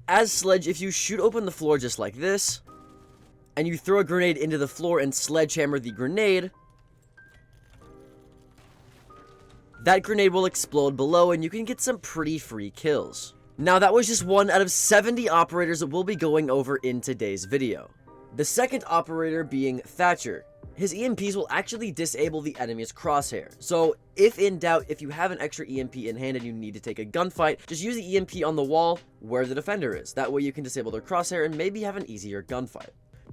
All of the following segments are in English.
As Sledge, if you shoot open the floor just like this, and you throw a grenade into the floor and sledgehammer the grenade, that grenade will explode below and you can get some pretty free kills. Now that was just one out of 70 operators that we'll be going over in today's video. The second operator being Thatcher. His EMPs will actually disable the enemy's crosshair. So if in doubt, if you have an extra EMP in hand and you need to take a gunfight, just use the EMP on the wall where the defender is. That way you can disable their crosshair and maybe have an easier gunfight.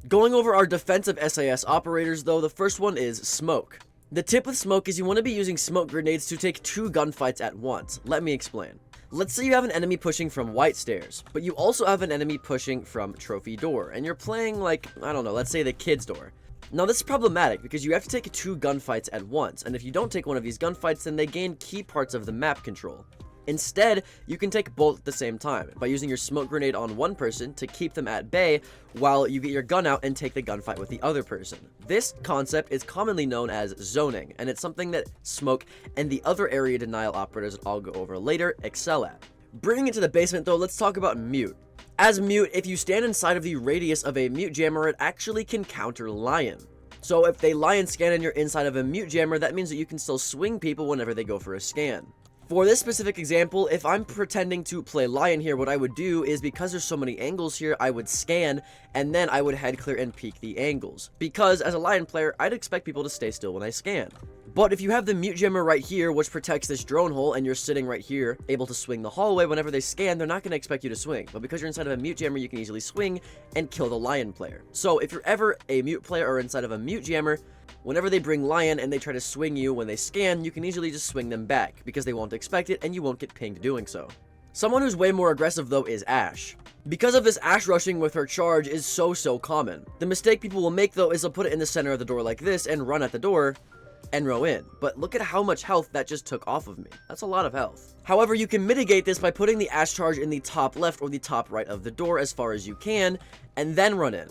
Going over our defensive SAS operators though, the first one is Smoke. The tip with Smoke is you want to be using smoke grenades to take 2 gunfights at once. Let me explain. Let's say you have an enemy pushing from White Stairs, but you also have an enemy pushing from Trophy Door, and you're playing like, I don't know, let's say the Kids Door. Now this is problematic because you have to take 2 gunfights at once, and if you don't take one of these gunfights, then they gain key parts of the map control. Instead, you can take both at the same time by using your smoke grenade on one person to keep them at bay while you get your gun out and take the gunfight with the other person. This concept is commonly known as zoning, and it's something that Smoke and the other area denial operators that I'll go over later excel at. Bringing it to the basement though, let's talk about Mute. As Mute, if you stand inside of the radius of a Mute jammer, it actually can counter Lion. So if they Lion scan and you're inside of a Mute jammer, that means that you can still swing people whenever they go for a scan. For this specific example, if I'm pretending to play Lion here, what I would do is, because there's so many angles here, I would scan, and then I would head clear and peek the angles. Because as a Lion player, I'd expect people to stay still when I scan. But if you have the Mute jammer right here, which protects this drone hole, and you're sitting right here, able to swing the hallway, whenever they scan, they're not going to expect you to swing. But because you're inside of a Mute jammer, you can easily swing and kill the Lion player. So if you're ever a Mute player or inside of a Mute jammer, whenever they bring Lion and they try to swing you when they scan, you can easily just swing them back, because they won't expect it and you won't get pinged doing so. Someone who's way more aggressive though is Ash. Because of this, Ash rushing with her charge is so common. The mistake people will make though is they'll put it in the center of the door like this and run at the door and row in. But look at how much health that just took off of me. That's a lot of health. However, you can mitigate this by putting the Ash charge in the top left or the top right of the door as far as you can, and then run in.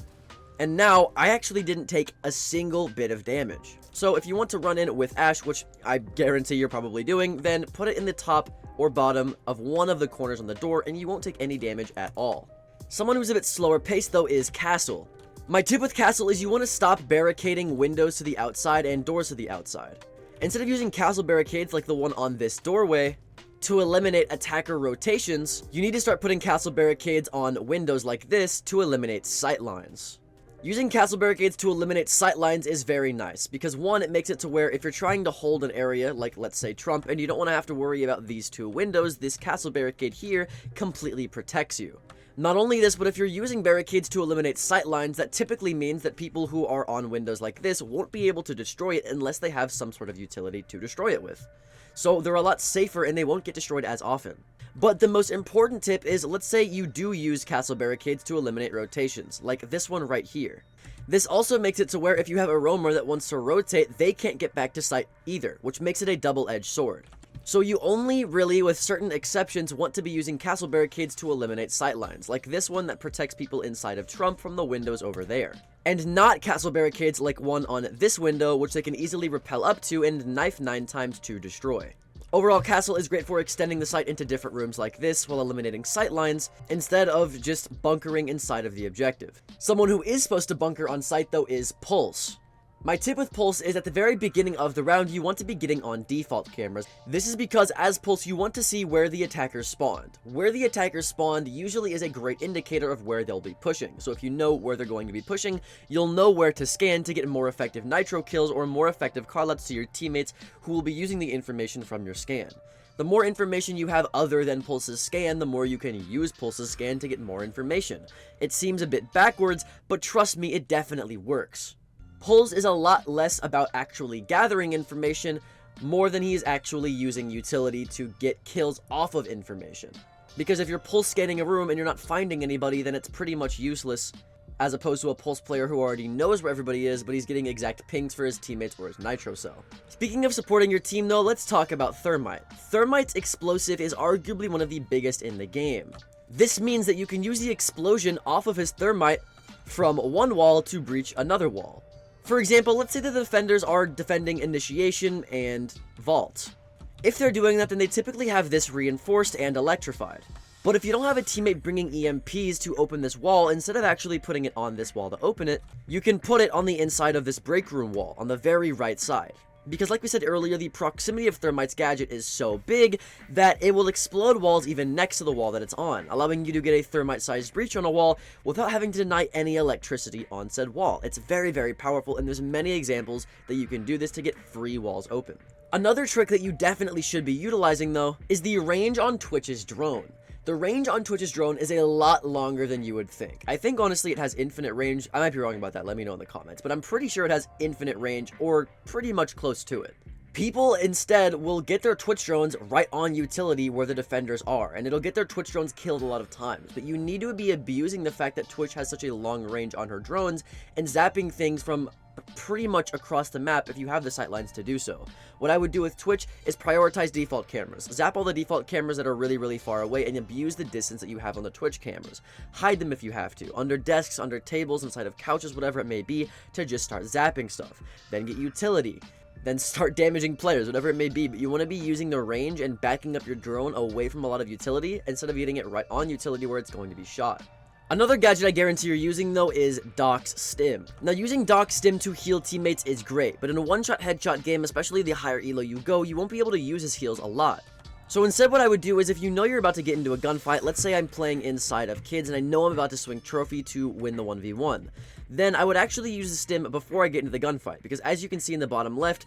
And now, I actually didn't take a single bit of damage. So if you want to run in with Ash, which I guarantee you're probably doing, then put it in the top or bottom of one of the corners on the door and you won't take any damage at all. Someone who's a bit slower paced though is Castle. My tip with Castle is you want to stop barricading windows to the outside and doors to the outside. Instead of using Castle barricades like the one on this doorway to eliminate attacker rotations, you need to start putting Castle barricades on windows like this to eliminate sight lines. Using Castle barricades to eliminate sight lines is very nice, because one, it makes it to where if you're trying to hold an area, like let's say Trump, and you don't want to have to worry about these 2 windows, this Castle barricade here completely protects you. Not only this, but if you're using barricades to eliminate sight lines, that typically means that people who are on windows like this won't be able to destroy it unless they have some sort of utility to destroy it with. So they're a lot safer and they won't get destroyed as often. But the most important tip is, let's say you do use Castle barricades to eliminate rotations, like this one right here. This also makes it to where if you have a roamer that wants to rotate, they can't get back to sight either, which makes it a double-edged sword. So you only really, with certain exceptions, want to be using Castle barricades to eliminate sight lines, like this one that protects people inside of Trump from the windows over there. And not Castle barricades like one on this window, which they can easily rappel up to and knife 9 times to destroy. Overall, Castle is great for extending the sight into different rooms like this while eliminating sight lines instead of just bunkering inside of the objective. Someone who is supposed to bunker on sight though is Pulse. My tip with Pulse is at the very beginning of the round, you want to be getting on default cameras. This is because as Pulse, you want to see where the attackers spawned. Where the attackers spawned usually is a great indicator of where they'll be pushing. So if you know where they're going to be pushing, you'll know where to scan to get more effective nitro kills or more effective callouts to your teammates who will be using the information from your scan. The more information you have other than Pulse's scan, the more you can use Pulse's scan to get more information. It seems a bit backwards, but trust me, it definitely works. Pulse is a lot less about actually gathering information, more than he is actually using utility to get kills off of information. Because if you're pulse scanning a room and you're not finding anybody, then it's pretty much useless, as opposed to a pulse player who already knows where everybody is, but he's getting exact pings for his teammates or his nitro cell. Speaking of supporting your team though, let's talk about Thermite. Thermite's explosive is arguably one of the biggest in the game. This means that you can use the explosion off of his Thermite from one wall to breach another wall. For example, let's say the defenders are defending Initiation and Vault. If they're doing that, then they typically have this reinforced and electrified. But if you don't have a teammate bringing EMPs to open this wall, instead of actually putting it on this wall to open it, you can put it on the inside of this break room wall on the very right side. Because like we said earlier, the proximity of Thermite's gadget is so big that it will explode walls even next to the wall that it's on, allowing you to get a Thermite-sized breach on a wall without having to deny any electricity on said wall. It's very, very powerful, and there's many examples that you can do this to get free walls open. Another trick that you definitely should be utilizing, though, is the range on Twitch's drone. The range on Twitch's drone is a lot longer than you would think. I think, honestly, it has infinite range. I might be wrong about that. Let me know in the comments. But I'm pretty sure it has infinite range, or pretty much close to it. People, instead, will get their Twitch drones right on utility where the defenders are, and it'll get their Twitch drones killed a lot of times. But you need to be abusing the fact that Twitch has such a long range on her drones, and zapping things from pretty much across the map if you have the sightlines to do so. What I would do with Twitch is prioritize default cameras. Zap all the default cameras that are really, really far away and abuse the distance that you have on the Twitch cameras. Hide them if you have to, under desks, under tables, inside of couches, whatever it may be, to just start zapping stuff. Then get utility. Then start damaging players, whatever it may be, but you want to be using the range and backing up your drone away from a lot of utility instead of getting it right on utility where it's going to be shot. Another gadget I guarantee you're using, though, is Doc's Stim. Now, using Doc's Stim to heal teammates is great, but in a one-shot headshot game, especially the higher elo you go, you won't be able to use his heals a lot. So instead, what I would do is, if you know you're about to get into a gunfight, let's say I'm playing inside of kids and I know I'm about to swing trophy to win the 1v1, then I would actually use the Stim before I get into the gunfight, because as you can see in the bottom left,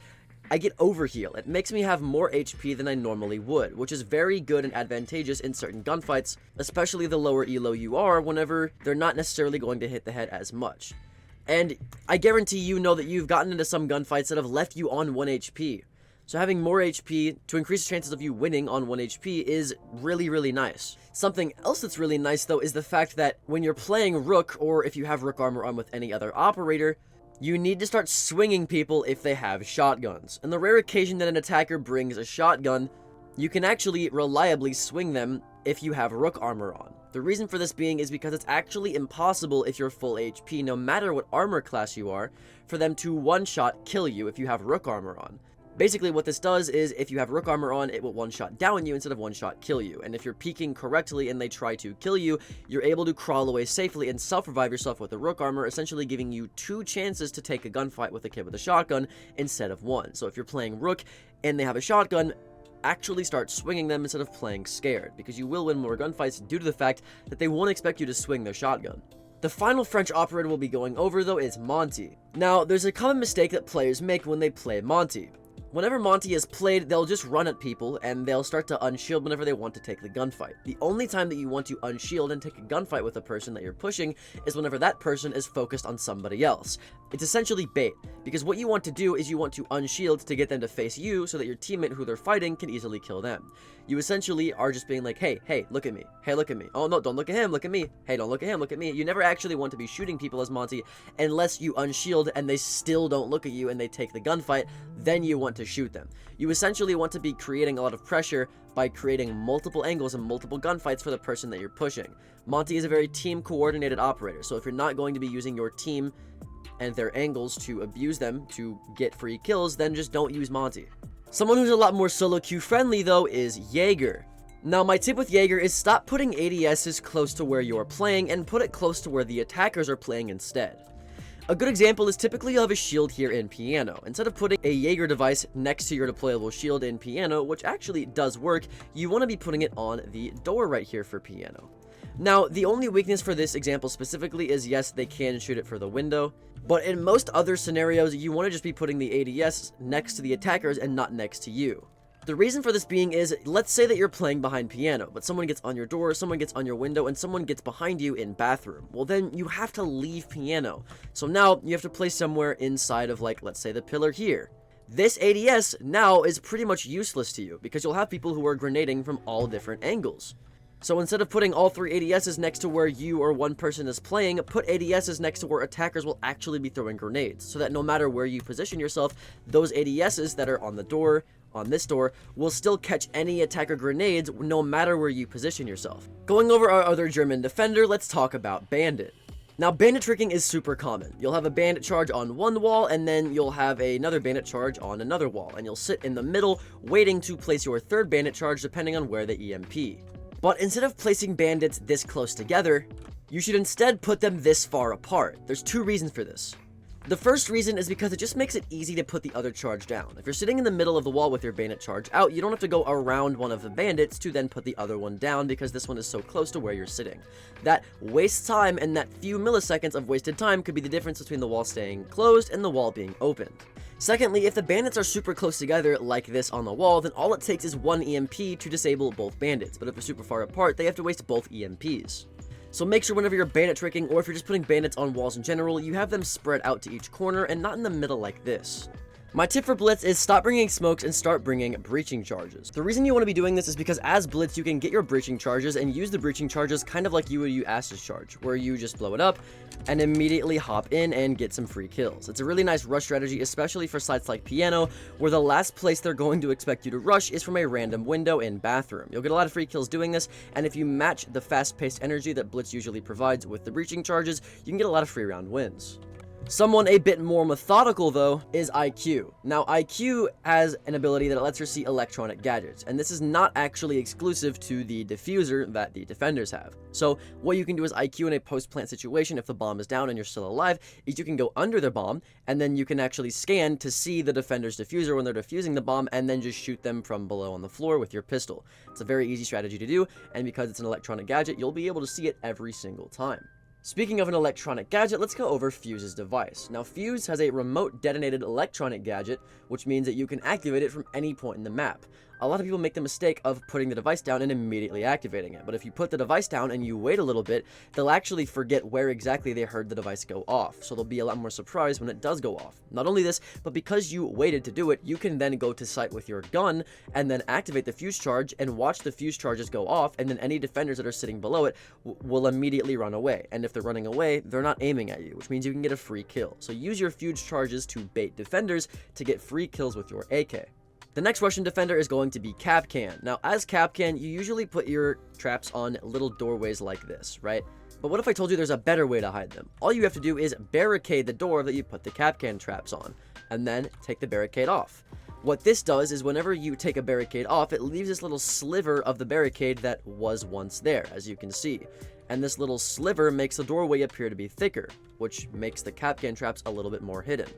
I get overheal. It makes me have more HP than I normally would, which is very good and advantageous in certain gunfights, especially the lower elo you are, whenever they're not necessarily going to hit the head as much. And I guarantee you know that you've gotten into some gunfights that have left you on 1 HP. So having more HP to increase the chances of you winning on 1 HP is really, really nice. Something else that's really nice, though, is the fact that when you're playing Rook, or if you have Rook armor on with any other operator, you need to start swinging people if they have shotguns. And the rare occasion that an attacker brings a shotgun, you can actually reliably swing them if you have Rook armor on. The reason for this being is because it's actually impossible if you're full HP, no matter what armor class you are, for them to one-shot kill you if you have Rook armor on. Basically, what this does is, if you have Rook armor on, it will one-shot down you instead of one-shot kill you. And if you're peeking correctly and they try to kill you, you're able to crawl away safely and self-revive yourself with the Rook armor, essentially giving you 2 chances to take a gunfight with a kid with a shotgun instead of 1. So if you're playing Rook and they have a shotgun, actually start swinging them instead of playing scared, because you will win more gunfights due to the fact that they won't expect you to swing their shotgun. The final French operator we'll be going over, though, is Monty. Now, there's a common mistake that players make when they play Monty. Whenever Monty is played, they'll just run at people, and they'll start to unshield whenever they want to take the gunfight. The only time that you want to unshield and take a gunfight with a person that you're pushing is whenever that person is focused on somebody else. It's essentially bait, because what you want to do is you want to unshield to get them to face you so that your teammate who they're fighting can easily kill them. You essentially are just being like, hey, look at me. Hey, look at me. Oh, no, don't look at him, look at me. Hey, don't look at him, look at me. You never actually want to be shooting people as Monty unless you unshield and they still don't look at you and they take the gunfight, then you want to shoot them. You essentially want to be creating a lot of pressure by creating multiple angles and multiple gunfights for the person that you're pushing. Monty is a very team-coordinated operator, so if you're not going to be using your team and their angles to abuse them to get free kills, then just don't use Monty. Someone who's a lot more solo queue friendly, though, is Jaeger. Now, my tip with Jaeger is stop putting ADSs close to where you're playing and put it close to where the attackers are playing instead. A good example is typically you'll have a shield here in Piano. Instead of putting a Jaeger device next to your deployable shield in Piano, which actually does work, you want to be putting it on the door right here for Piano. Now, the only weakness for this example specifically is, yes, they can shoot it for the window, but in most other scenarios, you want to just be putting the ADS next to the attackers and not next to you. The reason for this being is, let's say that you're playing behind Piano, but someone gets on your door, someone gets on your window, and someone gets behind you in bathroom. Well, then you have to leave Piano. So now you have to play somewhere inside of, like, let's say the pillar here. This ADS now is pretty much useless to you, because you'll have people who are grenading from all different angles. So instead of putting all 3 ADSs next to where you or one person is playing, put ADSs next to where attackers will actually be throwing grenades, so that no matter where you position yourself, those ADSs that are on the door, on this door, will still catch any attacker grenades no matter where you position yourself. Going over our other German defender, let's talk about Bandit. Now, bandit tricking is super common. You'll have a bandit charge on one wall, and then you'll have another bandit charge on another wall, and you'll sit in the middle waiting to place your third bandit charge depending on where the EMP. But instead of placing bandits this close together, you should instead put them this far apart. There's two reasons for this. The first reason is because it just makes it easy to put the other charge down. If you're sitting in the middle of the wall with your bandit charge out, you don't have to go around one of the bandits to then put the other one down because this one is so close to where you're sitting. That wastes time, and that few milliseconds of wasted time could be the difference between the wall staying closed and the wall being opened. Secondly, if the bandits are super close together like this on the wall, then all it takes is one EMP to disable both bandits, but if they're super far apart, they have to waste both EMPs. So make sure whenever you're bandit tricking, or if you're just putting bandits on walls in general, you have them spread out to each corner and not in the middle like this. My tip for Blitz is stop bringing smokes and start bringing breaching charges. The reason you want to be doing this is because as Blitz, you can get your breaching charges and use the breaching charges kind of like you would use Acid charge, where you just blow it up and immediately hop in and get some free kills. It's a really nice rush strategy, especially for sites like Piano, where the last place they're going to expect you to rush is from a random window in bathroom. You'll get a lot of free kills doing this, and if you match the fast-paced energy that Blitz usually provides with the breaching charges, you can get a lot of free round wins. Someone a bit more methodical, though, is IQ. Now, IQ has an ability that lets her see electronic gadgets, and this is not actually exclusive to the diffuser that the defenders have. So, what you can do as IQ in a post-plant situation, if the bomb is down and you're still alive, is you can go under the bomb, and then you can actually scan to see the defender's diffuser when they're defusing the bomb, and then just shoot them from below on the floor with your pistol. It's a very easy strategy to do, and because it's an electronic gadget, you'll be able to see it every single time. Speaking of an electronic gadget, let's go over Fuse's device. Now, Fuse has a remote detonated electronic gadget, which means that you can activate it from any point in the map. A lot of people make the mistake of putting the device down and immediately activating it, but if you put the device down and you wait a little bit, they'll actually forget where exactly they heard the device go off, so they'll be a lot more surprised when it does go off. Not only this, but because you waited to do it, you can then go to site with your gun and then activate the fuse charge and watch the fuse charges go off, and then any defenders that are sitting below it will immediately run away, and if they're running away, they're not aiming at you, which means you can get a free kill. So use your fuse charges to bait defenders to get free kills with your AK. The next Russian defender is going to be Kapkan. Now, as Kapkan, you usually put your traps on little doorways like this, right? But what if I told you there's a better way to hide them? All you have to do is barricade the door that you put the Kapkan traps on, and then take the barricade off. What this does is whenever you take a barricade off, it leaves this little sliver of the barricade that was once there, as you can see. And this little sliver makes the doorway appear to be thicker, which makes the Kapkan traps a little bit more hidden.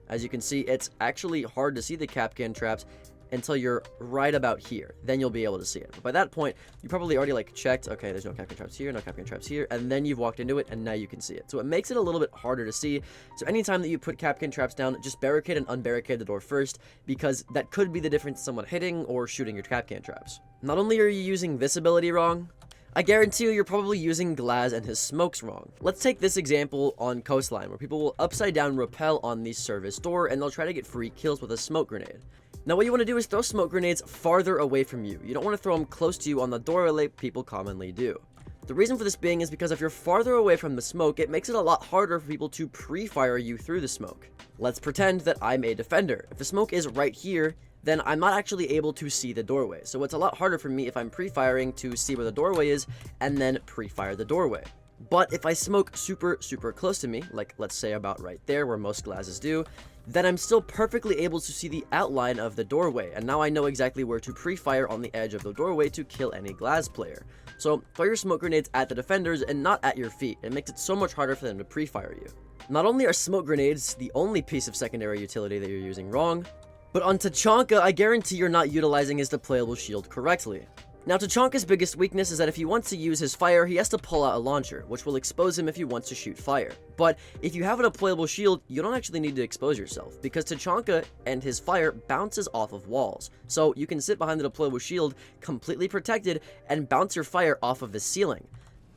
As you can see, it's actually hard to see the Kapkan traps until you're right about here. Then you'll be able to see it. But by that point, you probably already checked, okay, there's no Kapkan traps here, no Kapkan traps here, and then you've walked into it, and now you can see it. So it makes it a little bit harder to see. So anytime that you put Kapkan traps down, just barricade and unbarricade the door first, because that could be the difference in someone hitting or shooting your Kapkan traps. Not only are you using this ability wrong, I guarantee you're probably using Glaz and his smokes wrong. Let's take this example on Coastline, where people will upside down rappel on the service door, and they'll try to get free kills with a smoke grenade. Now, what you want to do is throw smoke grenades farther away from you. You don't want to throw them close to you on the door like people commonly do. The reason for this being is because if you're farther away from the smoke, it makes it a lot harder for people to pre-fire you through the smoke. Let's pretend that I'm a defender. If the smoke is right here, then I'm not actually able to see the doorway. So it's a lot harder for me if I'm pre-firing to see where the doorway is and then pre-fire the doorway. But if I smoke super close to me, like let's say about right there where most Glazes do, then I'm still perfectly able to see the outline of the doorway, and now I know exactly where to pre-fire on the edge of the doorway to kill any Glaz player. So throw your smoke grenades at the defenders and not at your feet. It makes it so much harder for them to pre-fire you. Not only are smoke grenades the only piece of secondary utility that you're using wrong, but on Tachanka, I guarantee you're not utilizing his deployable shield correctly. Now, Tachanka's biggest weakness is that if he wants to use his fire, he has to pull out a launcher, which will expose him if he wants to shoot fire. But if you have a deployable shield, you don't actually need to expose yourself, because Tachanka and his fire bounces off of walls. So you can sit behind the deployable shield completely protected and bounce your fire off of the ceiling.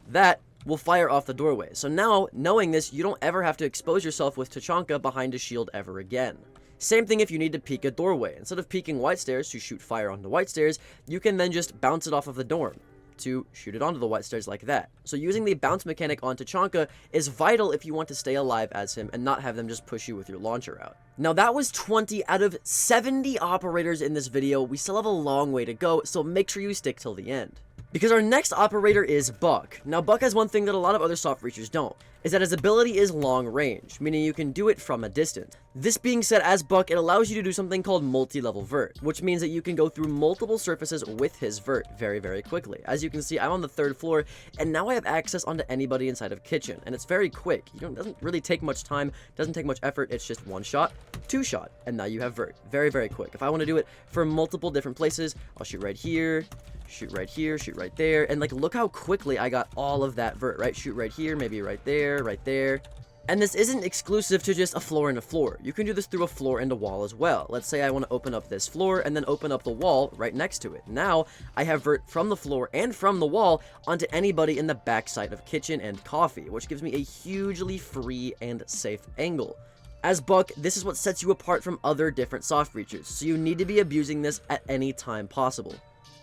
That will fire off the doorway. So now, knowing this, you don't ever have to expose yourself with Tachanka behind a shield ever again. Same thing if you need to peek a doorway. Instead of peeking white stairs to shoot fire onto white stairs, you can then just bounce it off of the dorm to shoot it onto the white stairs like that. So using the bounce mechanic on Tachanka is vital if you want to stay alive as him and not have them just push you with your launcher out. Now that was 20 out of 70 operators in this video. We still have a long way to go, so make sure you stick till the end. Because our next operator is Buck. Now, Buck has one thing that a lot of other soft reachers don't, is that his ability is long range, meaning you can do it from a distance. This being said, as Buck, it allows you to do something called multi-level vert, which means that you can go through multiple surfaces with his vert very, very quickly. As you can see, I'm on the 3rd floor, and now I have access onto anybody inside of kitchen, and it's very quick. It doesn't really take much time, doesn't take much effort, it's just 1 shot, 2 shot, and now you have vert. Very, very quick. If I want to do it for multiple different places, I'll shoot right here, shoot right here, shoot right there, and like, look how quickly I got all of that vert, right? Shoot right here, maybe right there, right there. And this isn't exclusive to just a floor and a floor. You can do this through a floor and a wall as well. Let's say I want to open up this floor and then open up the wall right next to it. Now, I have vert from the floor and from the wall onto anybody in the backside of kitchen and coffee, which gives me a hugely free and safe angle. As Buck, this is what sets you apart from other different soft reachers, so you need to be abusing this at any time possible.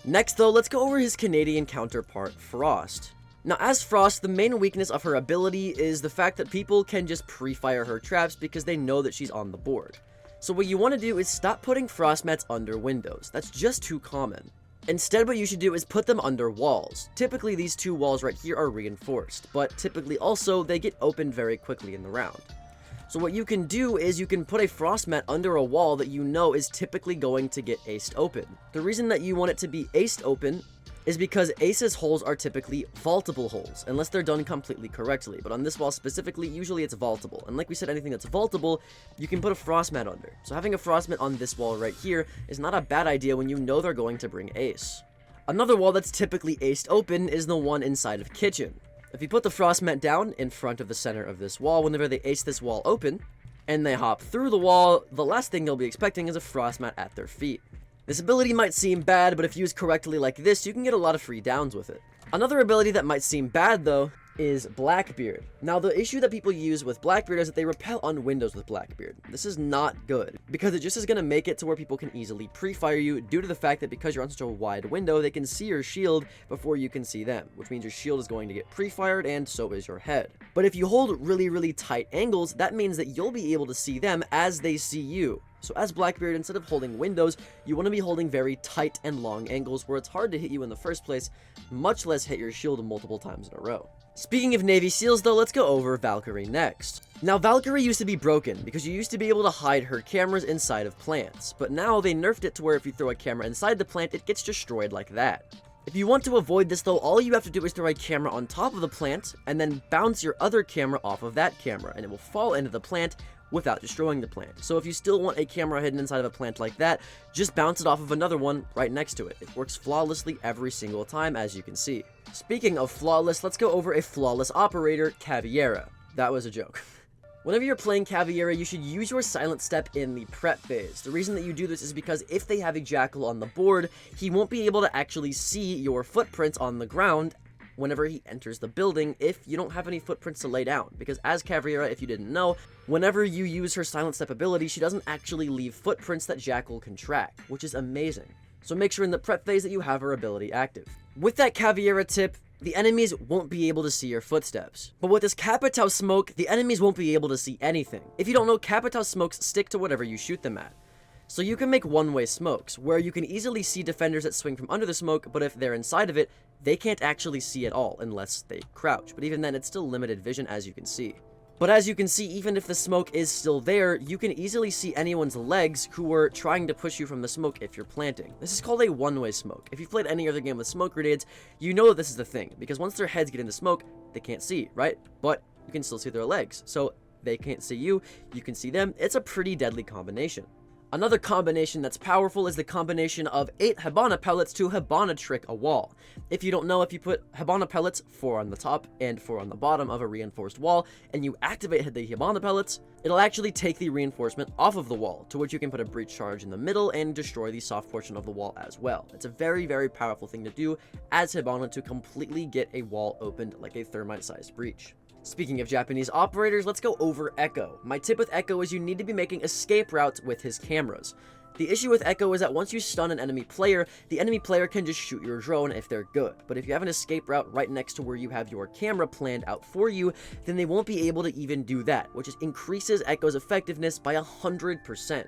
Next though, let's go over his Canadian counterpart, Frost. Now as Frost, the main weakness of her ability is the fact that people can just pre-fire her traps because they know that she's on the board. So what you want to do is stop putting frost mats under windows. That's just too common. Instead, what you should do is put them under walls. Typically these 2 walls right here are reinforced, but typically also they get opened very quickly in the round. So what you can do is you can put a frost mat under a wall that you know is typically going to get aced open. The reason that you want it to be aced open is because aces holes are typically vaultable holes, unless they're done completely correctly. But on this wall specifically, usually it's vaultable. And like we said, anything that's vaultable, you can put a frost mat under. So having a frost mat on this wall right here is not a bad idea when you know they're going to bring ace. Another wall that's typically aced open is the one inside of kitchen. If you put the frost mat down in front of the center of this wall, whenever they ace this wall open, and they hop through the wall, the last thing they'll be expecting is a frost mat at their feet. This ability might seem bad, but if used correctly like this, you can get a lot of free downs with it. Another ability that might seem bad, though, is Blackbeard. Now, the issue that people use with Blackbeard is that they repel on windows with Blackbeard. This is not good, because it just is going to make it to where people can easily pre-fire you due to the fact that because you're on such a wide window, they can see your shield before you can see them, which means your shield is going to get pre-fired, and so is your head. But if you hold really, really tight angles, that means that you'll be able to see them as they see you. So as Blackbeard, instead of holding windows, you want to be holding very tight and long angles where it's hard to hit you in the first place, much less hit your shield multiple times in a row. Speaking of Navy SEALs though, let's go over Valkyrie next. Now Valkyrie used to be broken because you used to be able to hide her cameras inside of plants, but now they nerfed it to where if you throw a camera inside the plant, it gets destroyed like that. If you want to avoid this though, all you have to do is throw a camera on top of the plant and then bounce your other camera off of that camera and it will fall into the plant without destroying the plant. So if you still want a camera hidden inside of a plant like that, just bounce it off of another one right next to it. It works flawlessly every single time, as you can see. Speaking of flawless, let's go over a flawless operator, Caveira. That was a joke. Whenever you're playing Caveira, you should use your silent step in the prep phase. The reason that you do this is because if they have a jackal on the board, he won't be able to actually see your footprints on the ground whenever he enters the building if you don't have any footprints to lay down. Because as Caveira, if you didn't know, whenever you use her silent step ability, she doesn't actually leave footprints that Jackal can track, which is amazing. So make sure in the prep phase that you have her ability active. With that Caveira tip, the enemies won't be able to see your footsteps. But with this Capitao smoke, the enemies won't be able to see anything. If you don't know, Capitao smokes stick to whatever you shoot them at. So you can make one-way smokes, where you can easily see defenders that swing from under the smoke, but if they're inside of it, they can't actually see at all unless they crouch. But even then, it's still limited vision, as you can see. But as you can see, even if the smoke is still there, you can easily see anyone's legs who are trying to push you from the smoke if you're planting. This is called a one-way smoke. If you've played any other game with smoke grenades, you know that this is the thing, because once their heads get into smoke, they can't see, right? But you can still see their legs. So they can't see you, you can see them. It's a pretty deadly combination. Another combination that's powerful is the combination of 8 Hibana pellets to Hibana trick a wall. If you don't know, if you put Hibana pellets, 4 on the top and 4 on the bottom of a reinforced wall, and you activate the Hibana pellets, it'll actually take the reinforcement off of the wall, to which you can put a breach charge in the middle and destroy the soft portion of the wall as well. It's a very, very powerful thing to do as Hibana to completely get a wall opened like a thermite-sized breach. Speaking of Japanese operators, let's go over Echo. My tip with Echo is you need to be making escape routes with his cameras. The issue with Echo is that once you stun an enemy player, the enemy player can just shoot your drone if they're good. But if you have an escape route right next to where you have your camera planned out for you, then they won't be able to even do that, which increases Echo's effectiveness by 100%.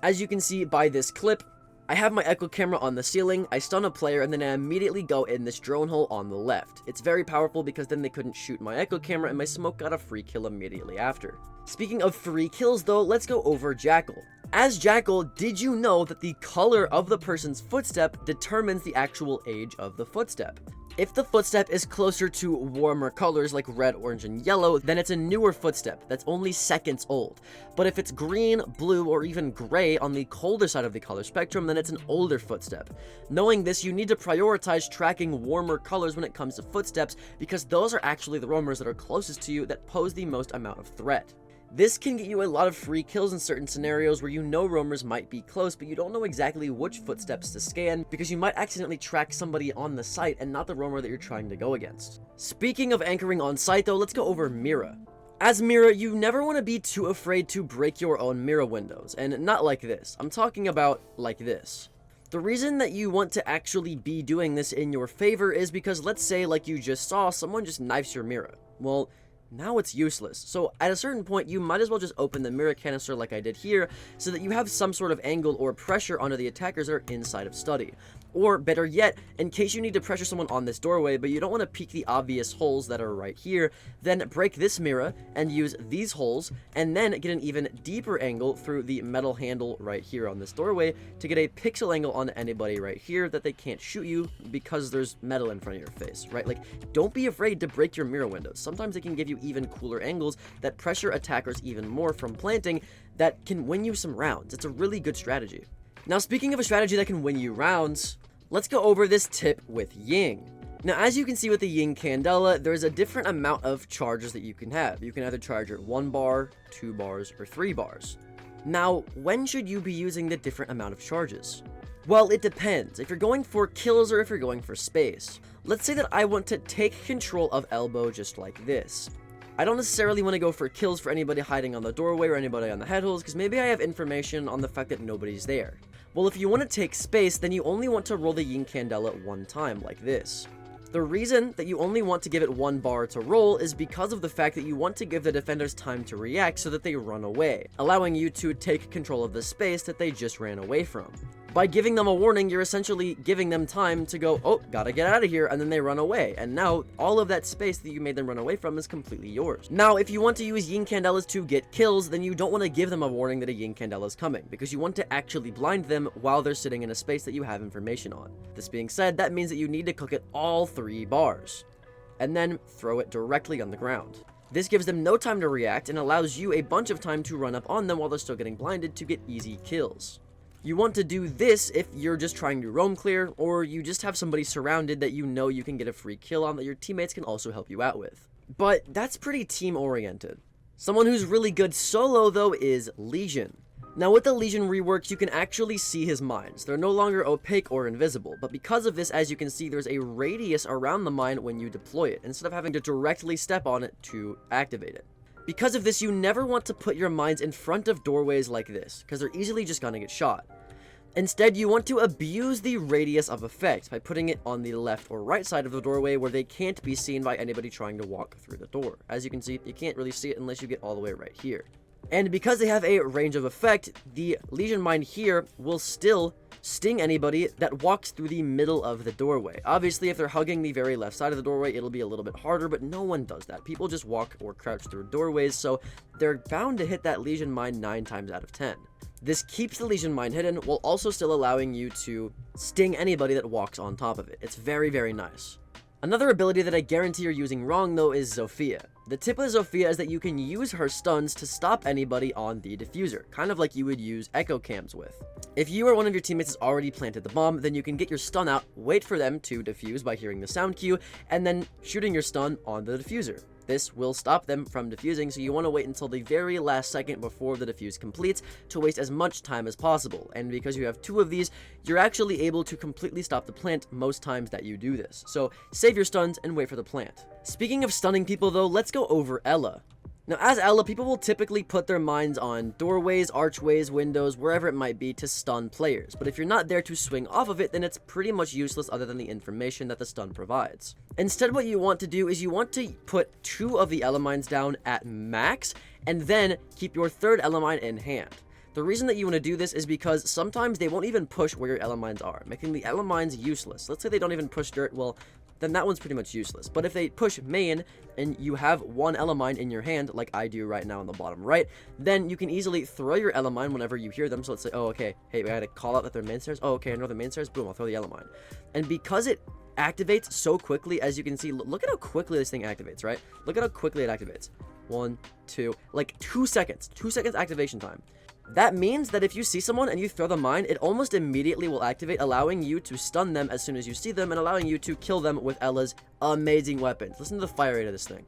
As you can see by this clip, I have my echo camera on the ceiling, I stun a player, and then I immediately go in this drone hole on the left. It's very powerful because then they couldn't shoot my echo camera and my smoke got a free kill immediately after. Speaking of free kills though, let's go over Jackal. As Jackal, did you know that the color of the person's footstep determines the actual age of the footstep? If the footstep is closer to warmer colors like red, orange, and yellow, then it's a newer footstep that's only seconds old. But if it's green, blue, or even gray on the colder side of the color spectrum, then it's an older footstep. Knowing this, you need to prioritize tracking warmer colors when it comes to footsteps because those are actually the roamers that are closest to you that pose the most amount of threat. This can get you a lot of free kills in certain scenarios where you know roamers might be close, but you don't know exactly which footsteps to scan because you might accidentally track somebody on the site and not the roamer that you're trying to go against. Speaking of anchoring on site though, let's go over Mira. As Mira, you never want to be too afraid to break your own Mira windows, and not like this. I'm talking about like this. The reason that you want to actually be doing this in your favor is because let's say, like you just saw, someone just knifes your Mira. Well, now it's useless. So at a certain point, you might as well just open the mirror canister like I did here, so that you have some sort of angle or pressure onto the attackers that are inside of study. Or better yet, in case you need to pressure someone on this doorway, but you don't want to peek the obvious holes that are right here, then break this mirror and use these holes, and then get an even deeper angle through the metal handle right here on this doorway to get a pixel angle on anybody right here that they can't shoot you because there's metal in front of your face, right? Like, don't be afraid to break your mirror windows. Sometimes they can give you even cooler angles that pressure attackers even more from planting that can win you some rounds. It's a really good strategy. Now, speaking of a strategy that can win you rounds, let's go over this tip with Ying. Now, as you can see with the Ying Candela, there's a different amount of charges that you can have. You can either charge at 1 bar, 2 bars, or 3 bars. Now, when should you be using the different amount of charges? Well, it depends. If you're going for kills or if you're going for space. Let's say that I want to take control of elbow just like this. I don't necessarily want to go for kills for anybody hiding on the doorway or anybody on the head holes, because maybe I have information on the fact that nobody's there. Well, if you want to take space, then you only want to roll the Ying Candela 1 time, like this. The reason that you only want to give it 1 bar to roll is because of the fact that you want to give the defenders time to react so that they run away, allowing you to take control of the space that they just ran away from. By giving them a warning, you're essentially giving them time to go, oh, gotta get out of here, and then they run away. And now, all of that space that you made them run away from is completely yours. Now, if you want to use Ying Candelas to get kills, then you don't want to give them a warning that a Ying Candela is coming, because you want to actually blind them while they're sitting in a space that you have information on. This being said, that means that you need to cook it all 3 bars, and then throw it directly on the ground. This gives them no time to react and allows you a bunch of time to run up on them while they're still getting blinded to get easy kills. You want to do this if you're just trying to roam clear, or you just have somebody surrounded that you know you can get a free kill on that your teammates can also help you out with. But that's pretty team-oriented. Someone who's really good solo, though, is Legion. Now, with the Legion reworks, you can actually see his mines. They're no longer opaque or invisible, but because of this, as you can see, there's a radius around the mine when you deploy it, instead of having to directly step on it to activate it. Because of this, you never want to put your mines in front of doorways like this, because they're easily just gonna get shot. Instead, you want to abuse the radius of effect by putting it on the left or right side of the doorway where they can't be seen by anybody trying to walk through the door. As you can see, you can't really see it unless you get all the way right here. And because they have a range of effect, the Legion mine here will still sting anybody that walks through the middle of the doorway. Obviously, if they're hugging the very left side of the doorway, it'll be a little bit harder, but no one does that. People just walk or crouch through doorways, so they're bound to hit that Legion mine 9 times out of 10. This keeps the Legion mine hidden while also still allowing you to sting anybody that walks on top of it. It's very, very nice. Another ability that I guarantee you're using wrong, though, is Zofia. The tip with Zofia is that you can use her stuns to stop anybody on the diffuser, kind of like you would use echo cams with. If you or one of your teammates has already planted the bomb, then you can get your stun out, wait for them to defuse by hearing the sound cue, and then shooting your stun on the diffuser. This will stop them from defusing, so you want to wait until the very last second before the defuse completes to waste as much time as possible. And because you have 2 of these, you're actually able to completely stop the plant most times that you do this. So save your stuns and wait for the plant. Speaking of stunning people though, let's go over Ela. Now, as Ela, people will typically put their mines on doorways, archways, windows, wherever it might be to stun players. But if you're not there to swing off of it, then it's pretty much useless other than the information that the stun provides. Instead, what you want to do is you want to put 2 of the Ela mines down at max, and then keep your 3rd Ela mine in hand. The reason that you want to do this is because sometimes they won't even push where your elements are, making the elements useless. Let's say they don't even push dirt, well, then that one's pretty much useless. But if they push main and you have one element in your hand, like I do right now on the bottom right, then you can easily throw your element whenever you hear them. So let's say, oh, okay, hey, we gotta call out that they're main stairs. Oh, okay, I know they're main stairs. Boom, I'll throw the element. And because it activates so quickly, as you can see, look at how quickly this thing activates, right? Look at how quickly it activates. 1, 2, like 2 seconds. 2 seconds activation time. That means that if you see someone and you throw the mine, it almost immediately will activate, allowing you to stun them as soon as you see them and allowing you to kill them with Ella's amazing weapons. Listen to the fire rate of this thing.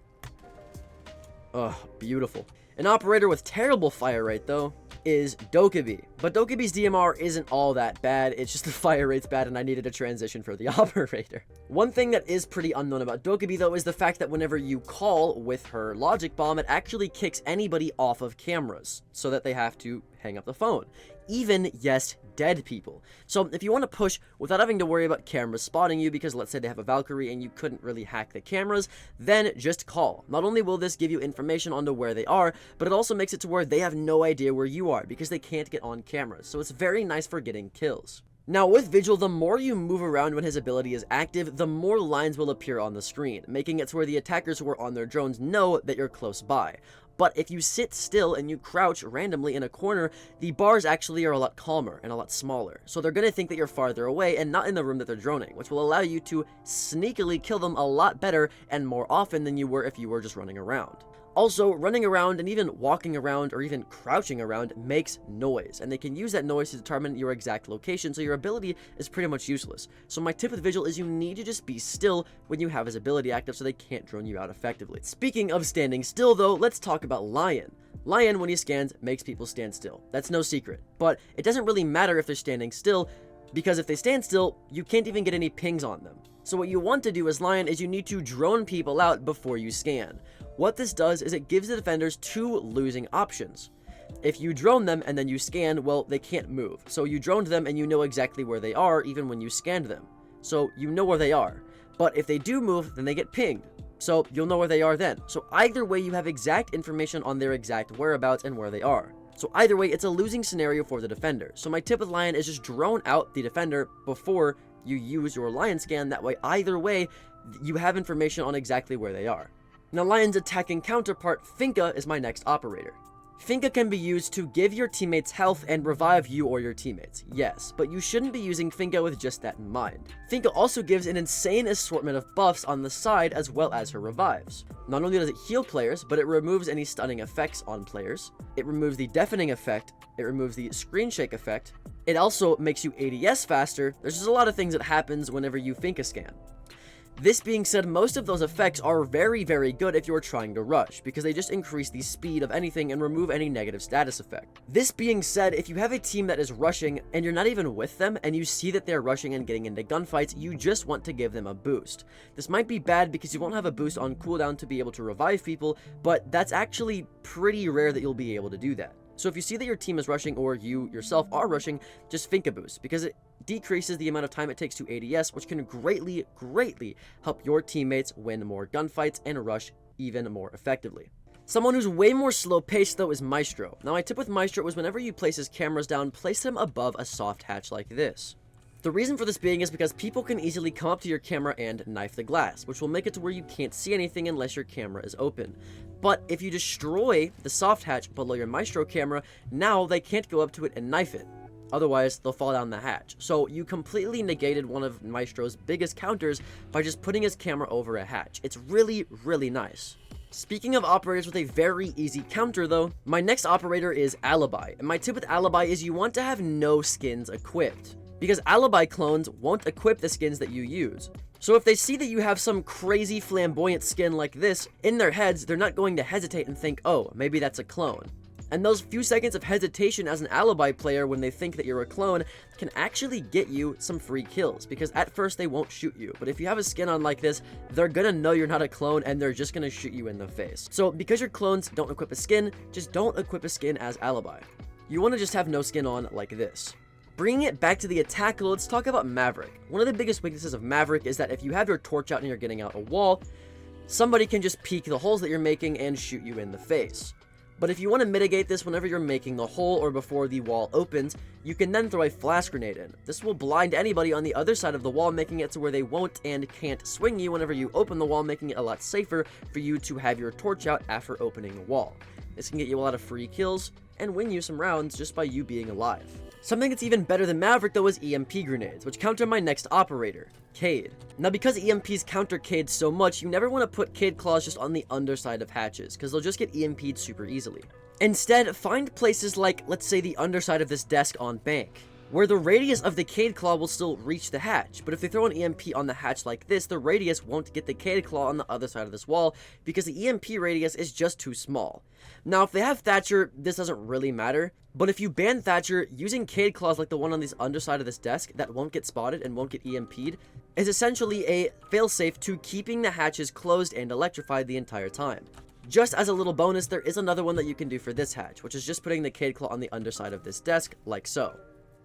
Oh, beautiful. An operator with terrible fire rate, though, is Dokkaebi. But Dokkaebi's DMR isn't all that bad, it's just the fire rate's bad and I needed a transition for the operator. One thing that is pretty unknown about Dokkaebi, though, is the fact that whenever you call with her logic bomb, it actually kicks anybody off of cameras, so that they have to hang up the phone. Even, yes, dead people. So if you want to push without having to worry about cameras spotting you, because let's say they have a Valkyrie and you couldn't really hack the cameras, then just call. Not only will this give you information onto where they are, but it also makes it to where they have no idea where you are, because they can't get on cameras. So it's very nice for getting kills. Now with Vigil, the more you move around when his ability is active, the more lines will appear on the screen, making it to where the attackers who are on their drones know that you're close by. But if you sit still and you crouch randomly in a corner, the bars actually are a lot calmer and a lot smaller. So they're going to think that you're farther away and not in the room that they're droning, which will allow you to sneakily kill them a lot better and more often than you were if you were just running around. Also, running around and even walking around or even crouching around makes noise, and they can use that noise to determine your exact location, so your ability is pretty much useless. So my tip with Vigil is you need to just be still when you have his ability active so they can't drone you out effectively. Speaking of standing still though, let's talk about Lion. Lion, when he scans, makes people stand still. That's no secret. But it doesn't really matter if they're standing still, because if they stand still, you can't even get any pings on them. So what you want to do as Lion is you need to drone people out before you scan. What this does is it gives the defenders 2 losing options. If you drone them and then you scan, well, they can't move. So you droned them and you know exactly where they are even when you scanned them. So you know where they are. But if they do move, then they get pinged. So you'll know where they are then. So either way, you have exact information on their exact whereabouts and where they are. So either way, it's a losing scenario for the defender. So my tip with Lion is just drone out the defender before you use your Lion scan. That way, either way, you have information on exactly where they are. Now, Lion's attacking counterpart, Finka, is my next operator. Finka can be used to give your teammates health and revive you or your teammates, yes, but you shouldn't be using Finka with just that in mind. Finka also gives an insane assortment of buffs on the side as well as her revives. Not only does it heal players, but it removes any stunning effects on players, it removes the deafening effect, it removes the screen shake effect, it also makes you ADS faster. There's just a lot of things that happens whenever you Finka scan. This being said, most of those effects are very, very good if you're trying to rush, because they just increase the speed of anything and remove any negative status effect. This being said, if you have a team that is rushing and you're not even with them and you see that they're rushing and getting into gunfights, you just want to give them a boost. This might be bad because you won't have a boost on cooldown to be able to revive people, but that's actually pretty rare that you'll be able to do that. So if you see that your team is rushing or you yourself are rushing, just Finka boost, because it decreases the amount of time it takes to ADS, which can greatly help your teammates win more gunfights and rush even more effectively. Someone who's way more slow paced though is Maestro. Now my tip with Maestro was whenever you place his cameras down, place them above a soft hatch like this. The reason for this being is because people can easily come up to your camera and knife the glass, which will make it to where you can't see anything unless your camera is open. But if you destroy the soft hatch below your Maestro camera, now they can't go up to it and knife it. Otherwise, they'll fall down the hatch. So you completely negated one of Maestro's biggest counters by just putting his camera over a hatch. It's really, really nice. Speaking of operators with a very easy counter though, my next operator is Alibi. And my tip with Alibi is you want to have no skins equipped, because Alibi clones won't equip the skins that you use. So if they see that you have some crazy flamboyant skin like this, in their heads, they're not going to hesitate and think, oh, maybe that's a clone. And those few seconds of hesitation as an Alibi player when they think that you're a clone can actually get you some free kills, because at first they won't shoot you, but if you have a skin on like this, they're gonna know you're not a clone and they're just gonna shoot you in the face. So because your clones don't equip a skin, just don't equip a skin as Alibi. You want to just have no skin on like this. Bringing it back to the attack, let's talk about Maverick. One of the biggest weaknesses of Maverick is that if you have your torch out and you're getting out a wall, somebody can just peek the holes that you're making and shoot you in the face. But if you want to mitigate this whenever you're making the hole or before the wall opens, you can then throw a flash grenade in. This will blind anybody on the other side of the wall, making it to where they won't and can't swing you whenever you open the wall, making it a lot safer for you to have your torch out after opening the wall. This can get you a lot of free kills and win you some rounds just by you being alive. Something that's even better than Maverick though is EMP grenades, which counter my next operator, Cade. Now because EMPs counter Cade so much, you never want to put Cade claws just on the underside of hatches, because they'll just get EMP'd super easily. Instead, find places like, let's say, the underside of this desk on bank, where the radius of the Cade claw will still reach the hatch, but if they throw an EMP on the hatch like this, the radius won't get the Cade claw on the other side of this wall, because the EMP radius is just too small. Now, if they have Thatcher, this doesn't really matter, but if you ban Thatcher, using Cade claws like the one on this underside of this desk that won't get spotted and won't get EMP'd, is essentially a failsafe to keeping the hatches closed and electrified the entire time. Just as a little bonus, there is another one that you can do for this hatch, which is just putting the Cade claw on the underside of this desk, like so.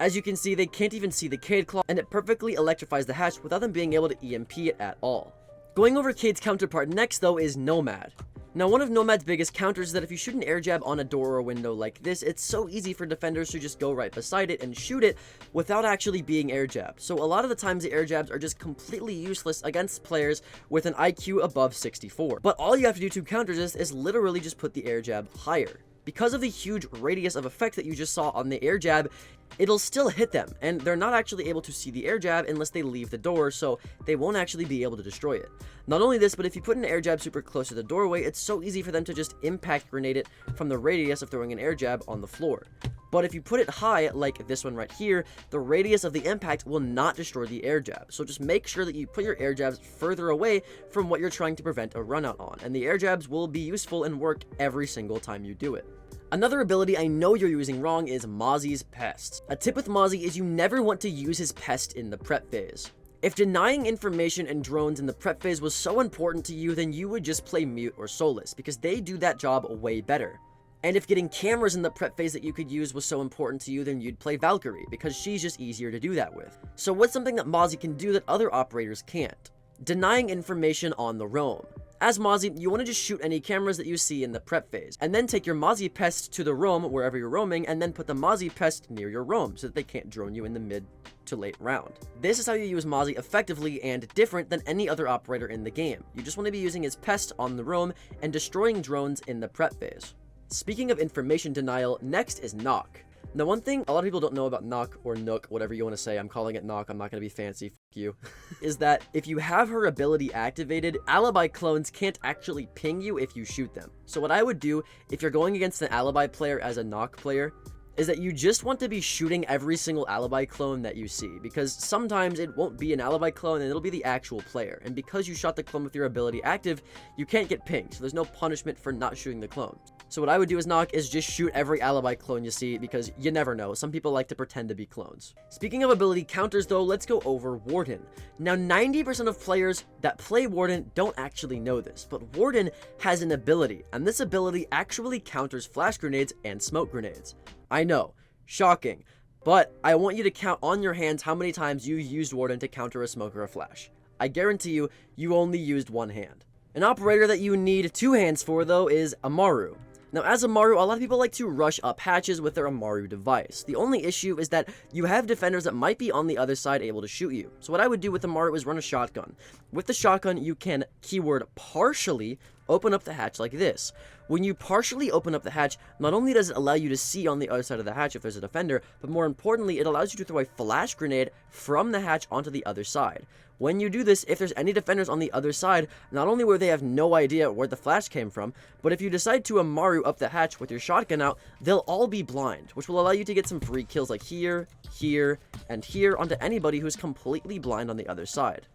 As you can see, they can't even see the Cade claw, and it perfectly electrifies the hatch without them being able to EMP it at all. Going over Cade's counterpart next, though, is Nomad. Now, one of Nomad's biggest counters is that if you shoot an air jab on a door or a window like this, it's so easy for defenders to just go right beside it and shoot it without actually being air jabbed. So a lot of the times the air jabs are just completely useless against players with an IQ above 64. But all you have to do to counter this is literally just put the air jab higher. Because of the huge radius of effect that you just saw on the air jab, it'll still hit them, and they're not actually able to see the air jab unless they leave the door, so they won't actually be able to destroy it. Not only this, but if you put an air jab super close to the doorway, it's so easy for them to just impact grenade it from the radius of throwing an air jab on the floor. But if you put it high, like this one right here, the radius of the impact will not destroy the air jab. So just make sure that you put your air jabs further away from what you're trying to prevent a run out on, and the air jabs will be useful and work every single time you do it. Another ability I know you're using wrong is Mozzie's Pest. A tip with Mozzie is you never want to use his Pest in the prep phase. If denying information and drones in the prep phase was so important to you, then you would just play Mute or Solus, because they do that job way better. And if getting cameras in the prep phase that you could use was so important to you, then you'd play Valkyrie, because she's just easier to do that with. So what's something that Mozzie can do that other operators can't? Denying information on the roam. As Mozzie, you want to just shoot any cameras that you see in the prep phase, and then take your Mozzie Pest to the roam wherever you're roaming, and then put the Mozzie Pest near your roam, so that they can't drone you in the mid to late round. This is how you use Mozzie effectively and different than any other operator in the game. You just want to be using his Pest on the roam and destroying drones in the prep phase. Speaking of information denial, next is Knock. Now, one thing a lot of people don't know about Knock, or Nook, whatever you want to say, I'm calling it Knock, I'm not going to be fancy, f you, is that if you have her ability activated, alibi clones can't actually ping you if you shoot them. So what I would do, if you're going against an alibi player as a Knock player, is that you just want to be shooting every single alibi clone that you see, because sometimes it won't be an alibi clone and it'll be the actual player, and because you shot the clone with your ability active, you can't get pinged, so there's no punishment for not shooting the clone. So what I would do as Knock is just shoot every alibi clone you see, because you never know, some people like to pretend to be clones. Speaking of ability counters though, let's go over Warden. Now 90% of players that play Warden don't actually know this, but Warden has an ability, and this ability actually counters flash grenades and smoke grenades. I know, shocking, but I want you to count on your hands how many times you used Warden to counter a smoke or a flash. I guarantee you, you only used one hand. An operator that you need two hands for though is Amaru. Now, as Amaru, a lot of people like to rush up hatches with their Amaru device. The only issue is that you have defenders that might be on the other side able to shoot you. So what I would do with Amaru is run a shotgun. With the shotgun, you can, keyword, partially open up the hatch like this. When you partially open up the hatch, not only does it allow you to see on the other side of the hatch if there's a defender, but more importantly, it allows you to throw a flash grenade from the hatch onto the other side. When you do this, if there's any defenders on the other side, not only will they have no idea where the flash came from, but if you decide to Amaru up the hatch with your shotgun out, they'll all be blind, which will allow you to get some free kills like here, here, and here onto anybody who's completely blind on the other side.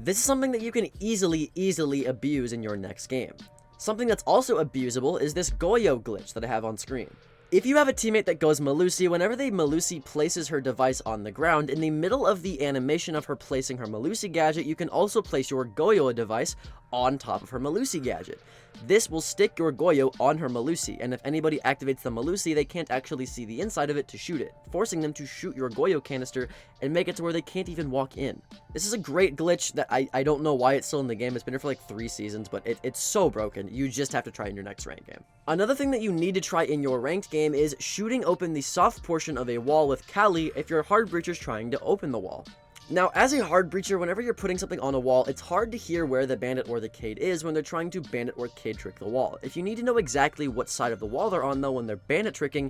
This is something that you can easily abuse in your next game. Something that's also abusable is this Goyo glitch that I have on screen. If you have a teammate that goes Melusi, whenever the Melusi places her device on the ground, in the middle of the animation of her placing her Melusi gadget, you can also place your Goyo device on top of her Melusi gadget. This will stick your Goyo on her Melusi, and if anybody activates the Melusi, they can't actually see the inside of it to shoot it, forcing them to shoot your Goyo canister and make it to where they can't even walk in. This is a great glitch that I don't know why it's still in the game. It's been here for like 3 seasons, but it's so broken. You just have to try in your next ranked game. Another thing that you need to try in your ranked game is shooting open the soft portion of a wall with Kali if your hard breacher's trying to open the wall. Now, as a hard breacher, whenever you're putting something on a wall, it's hard to hear where the bandit or the Cade is when they're trying to bandit or Cade trick the wall. If you need to know exactly what side of the wall they're on, though, when they're bandit tricking,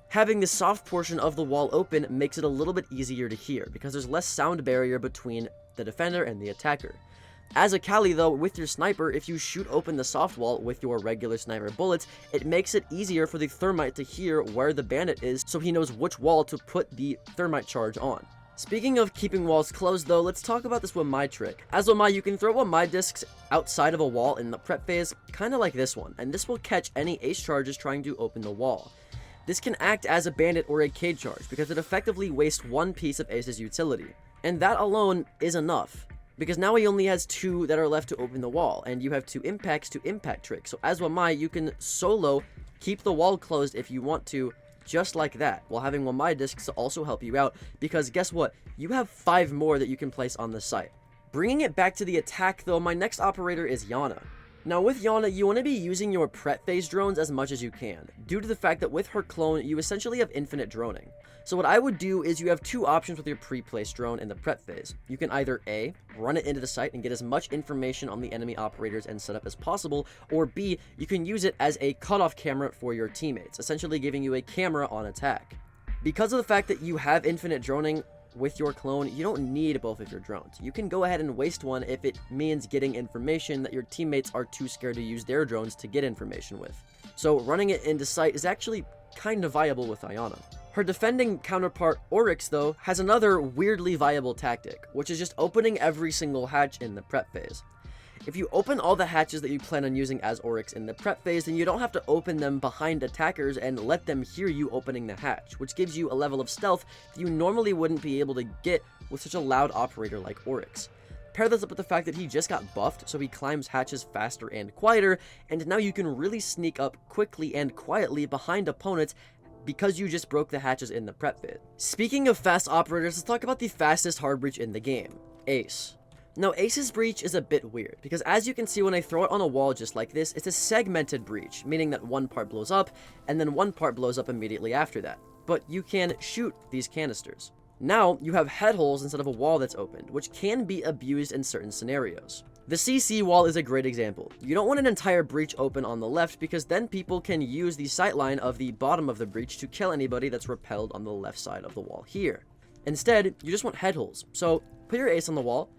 having the soft portion of the wall open makes it a little bit easier to hear, because there's less sound barrier between the defender and the attacker. As a Kali, though, with your sniper, if you shoot open the soft wall with your regular sniper bullets, it makes it easier for the thermite to hear where the bandit is, so he knows which wall to put the thermite charge on. Speaking of keeping walls closed, though, let's talk about this Wamai trick. As Wamai, you can throw Wamai discs outside of a wall in the prep phase, kind of like this one, and this will catch any ace charges trying to open the wall. This can act as a bandit or a Cade charge, because it effectively wastes one piece of Ace's utility. And that alone is enough, because now he only has 2 that are left to open the wall, and you have 2 impacts to impact trick. So as Wamai, you can solo keep the wall closed if you want to, just like that, while having Wamai discs to also help you out, because guess what? You have 5 more that you can place on the site. Bringing it back to the attack, though, my next operator is Yana. Now, with Yana, you want to be using your prep phase drones as much as you can, due to the fact that with her clone, you essentially have infinite droning. So what I would do is you have 2 options with your pre-placed drone in the prep phase. You can either A, run it into the site and get as much information on the enemy operators and setup as possible, or B, you can use it as a cutoff camera for your teammates, essentially giving you a camera on attack. Because of the fact that you have infinite droning with your clone, you don't need both of your drones. You can go ahead and waste one if it means getting information that your teammates are too scared to use their drones to get information with. So running it into sight is actually kind of viable with Ayana. Her defending counterpart, Oryx, though, has another weirdly viable tactic, which is just opening every single hatch in the prep phase. If you open all the hatches that you plan on using as Oryx in the prep phase, then you don't have to open them behind attackers and let them hear you opening the hatch, which gives you a level of stealth that you normally wouldn't be able to get with such a loud operator like Oryx. Pair this up with the fact that he just got buffed, so he climbs hatches faster and quieter, and now you can really sneak up quickly and quietly behind opponents because you just broke the hatches in the prep phase. Speaking of fast operators, let's talk about the fastest hard breach in the game, Ace. Now, Ace's breach is a bit weird, because as you can see when I throw it on a wall just like this, it's a segmented breach, meaning that one part blows up, and then one part blows up immediately after that. But you can shoot these canisters. Now, you have head holes instead of a wall that's opened, which can be abused in certain scenarios. The CC wall is a great example. You don't want an entire breach open on the left, because then people can use the sightline of the bottom of the breach to kill anybody that's repelled on the left side of the wall here. Instead, you just want head holes. So, put your ace on the wall,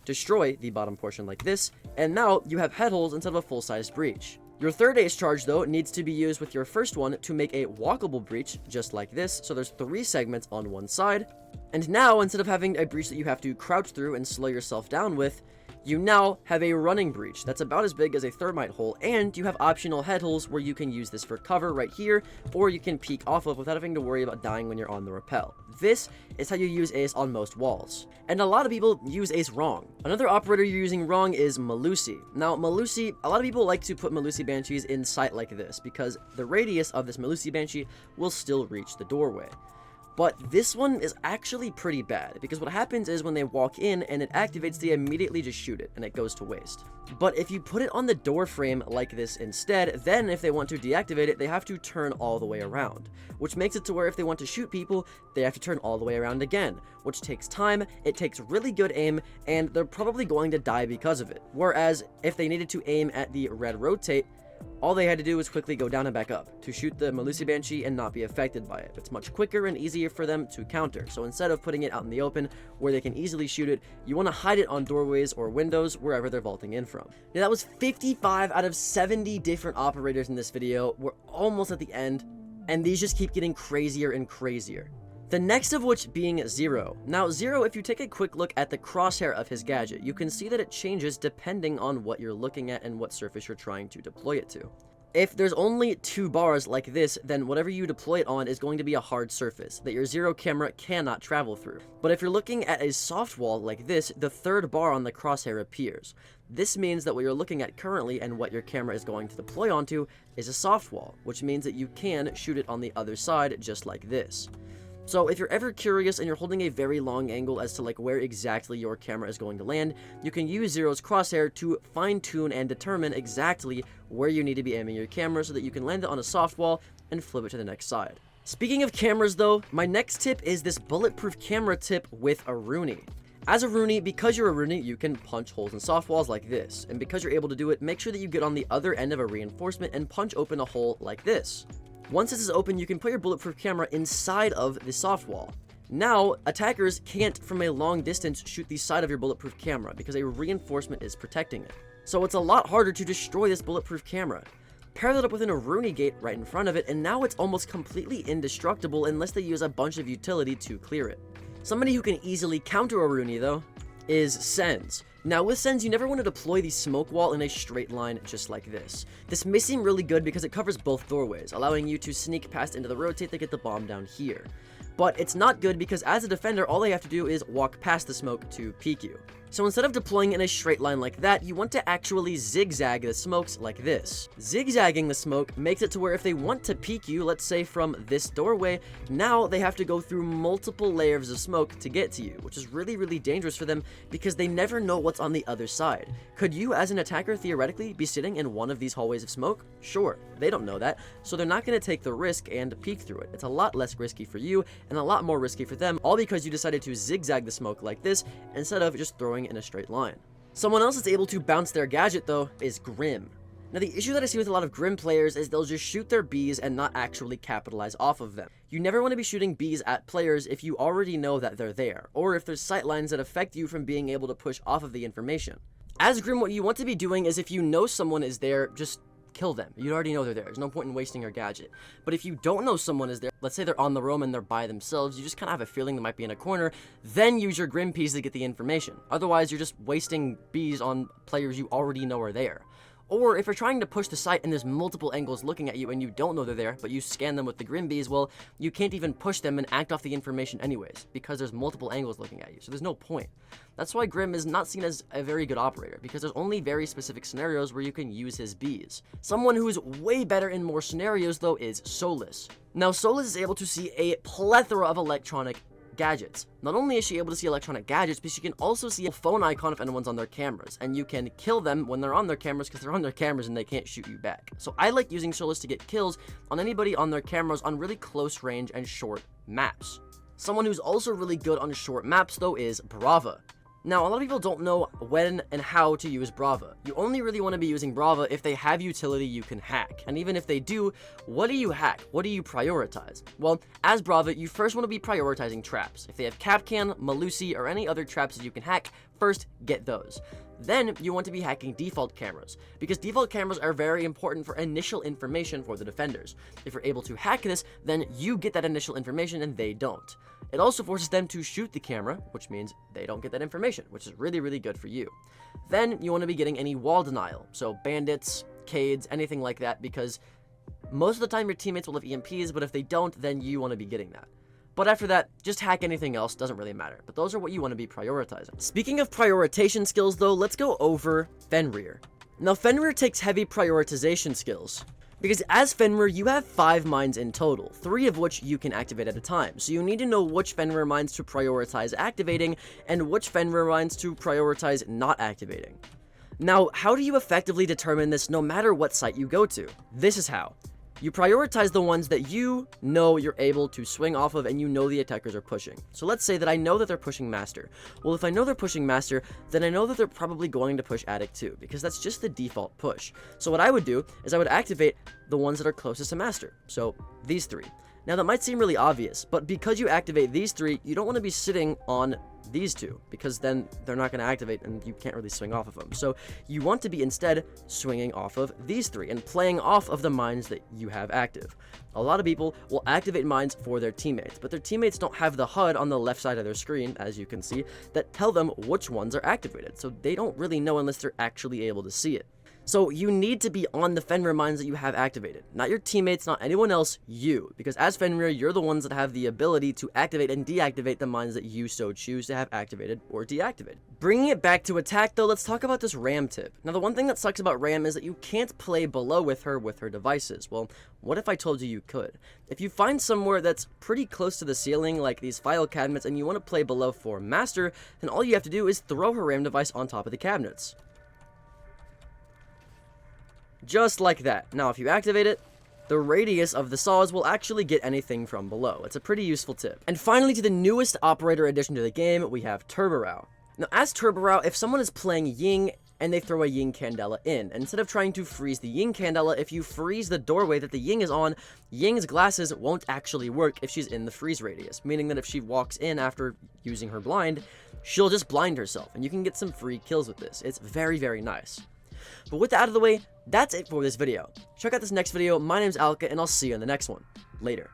destroy the bottom portion like this, and now you have head holes instead of a full-sized breach. Your third ace charge, though, needs to be used with your first one to make a walkable breach, just like this, so there's 3 segments on one side. And now, instead of having a breach that you have to crouch through and slow yourself down with, you now have a running breach that's about as big as a thermite hole, and you have optional head holes where you can use this for cover right here, or you can peek off of without having to worry about dying when you're on the rappel. This is how you use Ace on most walls. And a lot of people use Ace wrong. Another operator you're using wrong is Melusi. Now, Melusi, a lot of people like to put Melusi Banshees in sight like this, because the radius of this Melusi Banshee will still reach the doorway. But this one is actually pretty bad, because what happens is when they walk in and it activates, they immediately just shoot it, and it goes to waste. But if you put it on the door frame like this instead, then if they want to deactivate it, they have to turn all the way around, which makes it to where if they want to shoot people, they have to turn all the way around again, which takes time, it takes really good aim, and they're probably going to die because of it. Whereas if they needed to aim at the red rotate, all they had to do was quickly go down and back up to shoot the Melusi Banshee and not be affected by it. It's much quicker and easier for them to counter. So instead of putting it out in the open where they can easily shoot it, you want to hide it on doorways or windows wherever they're vaulting in from. Now that was 55 out of 70 different operators in this video. We're almost at the end, and these just keep getting crazier and crazier. The next of which being Zero. Now Zero, if you take a quick look at the crosshair of his gadget, you can see that it changes depending on what you're looking at and what surface you're trying to deploy it to. If there's only 2 bars like this, then whatever you deploy it on is going to be a hard surface that your zero camera cannot travel through. But if you're looking at a soft wall like this, the 3rd bar on the crosshair appears. This means that what you're looking at currently and what your camera is going to deploy onto is a soft wall, which means that you can shoot it on the other side just like this. So if you're ever curious and you're holding a very long angle as to like where exactly your camera is going to land, you can use Zero's crosshair to fine-tune and determine exactly where you need to be aiming your camera so that you can land it on a soft wall and flip it to the next side. Speaking of cameras though, my next tip is this bulletproof camera tip with a Rooney. As a Rooney, because you're a Rooney, you can punch holes in soft walls like this, and because you're able to do it, make sure that you get on the other end of a reinforcement and punch open a hole like this. Once this is open, you can put your bulletproof camera inside of the soft wall. Now, attackers can't from a long distance shoot the side of your bulletproof camera because a reinforcement is protecting it. So it's a lot harder to destroy this bulletproof camera. Pair that up with a Rooney gate right in front of it, and now it's almost completely indestructible unless they use a bunch of utility to clear it. Somebody who can easily counter a Rooney, though, is Sens. Now with Sens, you never want to deploy the smoke wall in a straight line just like this. This may seem really good because it covers both doorways, allowing you to sneak past into the rotate to get the bomb down here. But it's not good because as a defender, all they have to do is walk past the smoke to peek you. So instead of deploying in a straight line like that, you want to actually zigzag the smokes like this. Zigzagging the smoke makes it to where if they want to peek you, let's say from this doorway, now they have to go through multiple layers of smoke to get to you, which is really, really dangerous for them because they never know what's on the other side. Could you, as an attacker, theoretically be sitting in one of these hallways of smoke? Sure, they don't know that, so they're not going to take the risk and peek through it. It's a lot less risky for you and a lot more risky for them, all because you decided to zigzag the smoke like this instead of just throwing in a straight line. Someone else that's able to bounce their gadget though is Grim. Now the issue that I see with a lot of Grim players is they'll just shoot their Bs and not actually capitalize off of them. You never want to be shooting Bs at players if you already know that they're there, or if there's sight lines that affect you from being able to push off of the information. As Grim, what you want to be doing is if you know someone is there, just kill them. You already know they're there. There's no point in wasting your gadget. But if you don't know someone is there, let's say they're on the roam and they're by themselves, you just kind of have a feeling they might be in a corner, then use your Grim piece to get the information. Otherwise, you're just wasting Bs on players you already know are there. Or if you're trying to push the site and there's multiple angles looking at you and you don't know they're there, but you scan them with the Grim Bees, well, you can't even push them and act off the information anyways, because there's multiple angles looking at you, so there's no point. That's why Grim is not seen as a very good operator, because there's only very specific scenarios where you can use his Bees. Someone who's way better in more scenarios, though, is Solus. Now, Solus is able to see a plethora of electronic gadgets. Not only is she able to see electronic gadgets, but she can also see a phone icon if anyone's on their cameras, and you can kill them when they're on their cameras because they're on their cameras and they can't shoot you back. So I like using Solus to get kills on anybody on their cameras on really close range and short maps. Someone who's also really good on short maps though is Brava. Now, a lot of people don't know when and how to use Brava. You only really want to be using Brava if they have utility you can hack. And even if they do, what do you hack? What do you prioritize? Well, as Brava, you first want to be prioritizing traps. If they have Capcan, Malusi, or any other traps that you can hack, first get those. Then you want to be hacking default cameras, because default cameras are very important for initial information for the defenders. If you're able to hack this, then you get that initial information and they don't. It also forces them to shoot the camera, which means they don't get that information, which is really, really good for you. Then you want to be getting any wall denial, so bandits, Cades, anything like that, because most of the time your teammates will have EMPs, but if they don't, then you want to be getting that. But after that, just hack anything else, doesn't really matter. But those are what you want to be prioritizing. Speaking of prioritization skills though, let's go over Fenrir. Now Fenrir takes heavy prioritization skills, because as Fenrir, you have 5 mines in total, 3 of which you can activate at a time. So you need to know which Fenrir mines to prioritize activating, and which Fenrir mines to prioritize not activating. Now, how do you effectively determine this no matter what site you go to? This is how. You prioritize the ones that you know you're able to swing off of and you know the attackers are pushing. So let's say that I know that they're pushing Master. Well, if I know they're pushing Master, then I know that they're probably going to push Attic too, because that's just the default push. So what I would do is I would activate the ones that are closest to Master. So these 3. Now that might seem really obvious, but because you activate these 3, you don't want to be sitting on these 2, because then they're not going to activate and you can't really swing off of them. So you want to be instead swinging off of these 3 and playing off of the mines that you have active. A lot of people will activate mines for their teammates, but their teammates don't have the HUD on the left side of their screen, as you can see, that tell them which ones are activated. So they don't really know unless they're actually able to see it. So you need to be on the Fenrir mines that you have activated. Not your teammates, not anyone else, you. Because as Fenrir, you're the ones that have the ability to activate and deactivate the mines that you so choose to have activated or deactivated. Bringing it back to attack though, let's talk about this Ram tip. Now the one thing that sucks about Ram is that you can't play below with her devices. Well, what if I told you you could? If you find somewhere that's pretty close to the ceiling, like these file cabinets, and you want to play below for Master, then all you have to do is throw her Ram device on top of the cabinets. Just like that. Now, if you activate it, the radius of the saws will actually get anything from below. It's a pretty useful tip. And finally, to the newest operator addition to the game, we have Turborao. Now, as Turborao, if someone is playing Ying and they throw a Ying Candela in, and instead of trying to freeze the Ying Candela, if you freeze the doorway that the Ying is on, Ying's glasses won't actually work if she's in the freeze radius, meaning that if she walks in after using her blind, she'll just blind herself, and you can get some free kills with this. It's very, very nice. But with that out of the way, that's it for this video. Check out this next video. My name's Alka, and I'll see you in the next one. Later.